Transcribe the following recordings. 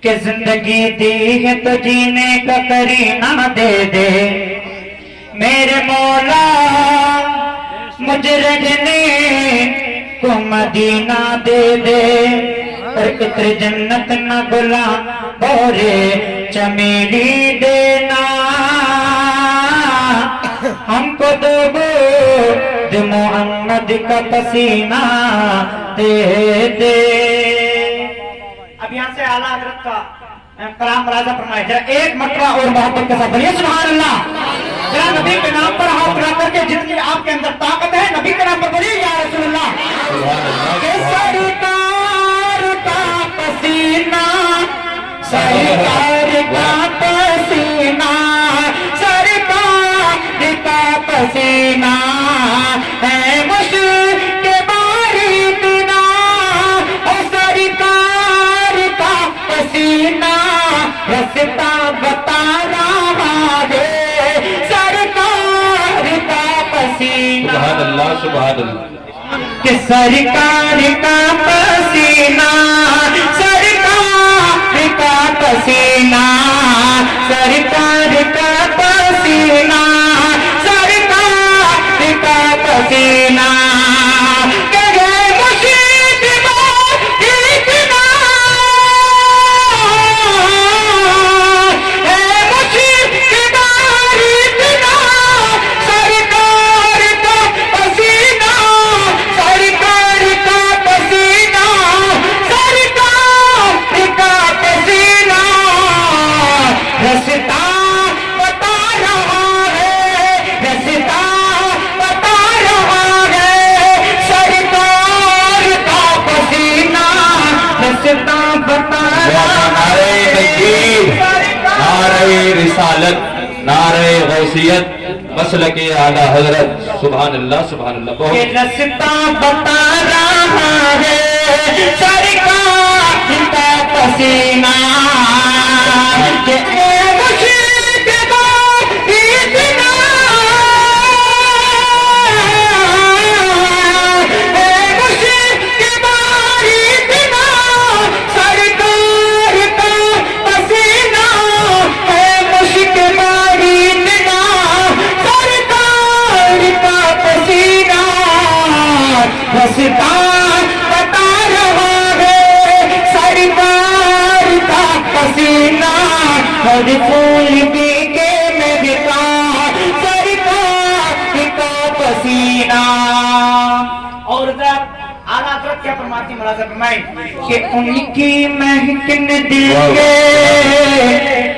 کہ زندگی دی ہے تو جینے کا کرینہ دے دے میرے مولا مجھے رہنے کو مدینہ دے دے اور عطر جنت نہ گلا بورے چمیلی دینا ہم کو دو محمد کا پسینہ دے دے. اب یہاں سے اعلیٰ حضرت کا کلام راضہ فرمائے ذرا ایک مرتبہ اور محبت کے ساتھ بولیے سبحان اللہ. ذرا نبی کے نام پر ہاتھ اٹھا کر کے جتنی آپ کے اندر طاقت ہے نبی کے نام پر بولیے یا رسول اللہ. کہ سرکار کا پسینہ سرکار کا پسینہ سرکار کا پسینہ ہے مشک باری بنا سرکار کا پسینہ رستہ بتا رہا ہے سرکار کا پسینہ. سبحان اللہ سبحان اللہ. کہ سرکار کا پسینہ سرکار کا پسینہ سرکار کا پسینہ سرکار کا پسینہ کہ ہے مشک باری بنا ہے مشک باری بنا سرکار کا پسینہ سرکار کا پسینہ سرکار کا پسینہ رستہ بتا رہا ہے رستہ بتا رہا ہے سرکار کا پسینہ رستہ بتا رہا نعرہ تکبیر، نعرہ رسالت، نعرہ غوثیت، مسلک اعلیٰ حضرت. سبحان اللہ سبحان اللہ. کہ بہت رستہ بتا رہا ہے سرکار کا پسینہ کہ اے مشک باری بنا اے مشک باری بنا سرکار کا پسینہ اے مشک باری بنا سرکار کا پسینہ رستہ بتا رہا ہے سرکار کا پسینہ ہر پھول پی کے مہکا سرکار کا پسینہ. اور ذرا اعلیٰ حضرت کیا فرماتی ملاحظہ فرمائیں کہ ان کی مہکن دل کے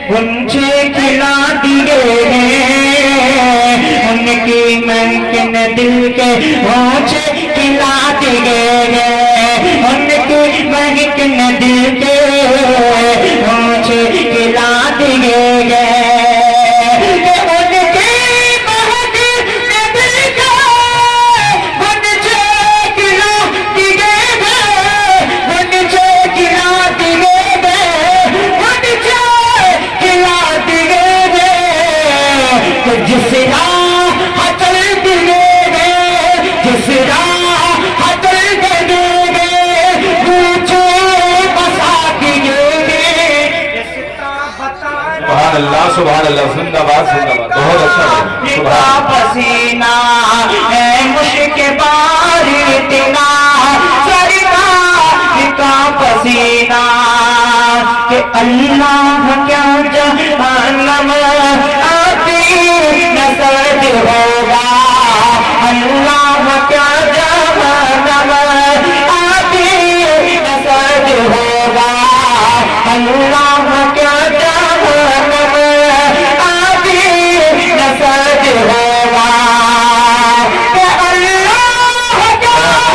گنچے کھلا دیے ہیں ان کی مہکن دل کے گنچے کھلا دیے ہیں ان کی مہکن دل کے گنچے کھلا دیے ہیں کہ ان کی مہکن دل کے گنچے کھلا دیے ہیں گنچے کھلا دیے ہیں گنچے کھلا دیے ہیں کہ جس راہ چل دیے ہیں جس راہ چل دیے ہیں گنچے بسا دیے ہیں رستہ بتا سبحان اللہ سبحان اللہ. زندہ باد زندہ باد. بہت اچھا لگا. کا سبحان پسینہ ہے مشک باری بنا سرکار کا پسینہ کہ اللہ کیا جہنم آتی نسرد ہوگا اللہ کیا جہنم آتی نسرد ہوگا اللہ کیا جہنم آتی نسرد ہوگا کہ اللہ کیا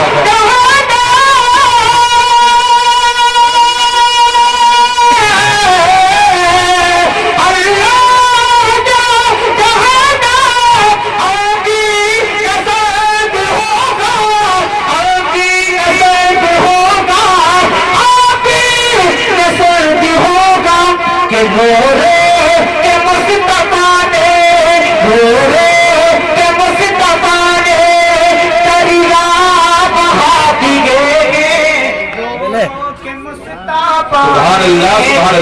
سبحان اللہ سبحان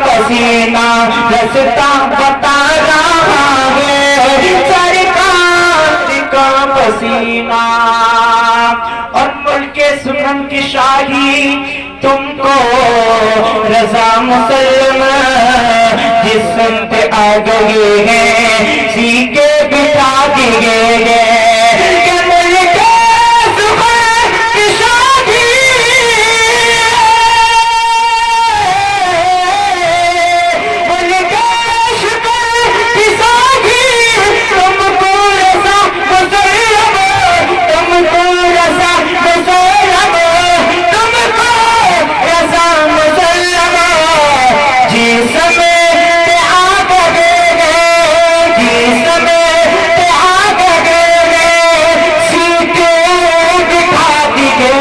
پسینہ رستا بتا رہا ہے سرکار کا پسینہ اور ملک سنن کی شاہی تم کو رضا مسلم جسم پہ آ گئے ہیں سیکھے بٹھا دیے گئے کہ ملک سنن کی شاہی ملک سنن کی شاہی تم کو رضا مسلم تم کو رضا مسلم تم کو رضا مسلم جس میں پہ آ گئے جس میں پہ آ گئے سیٹے بٹھا دیے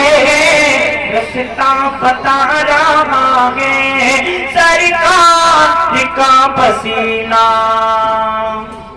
رستا بتا رہا ہے سرکار کا پسینہ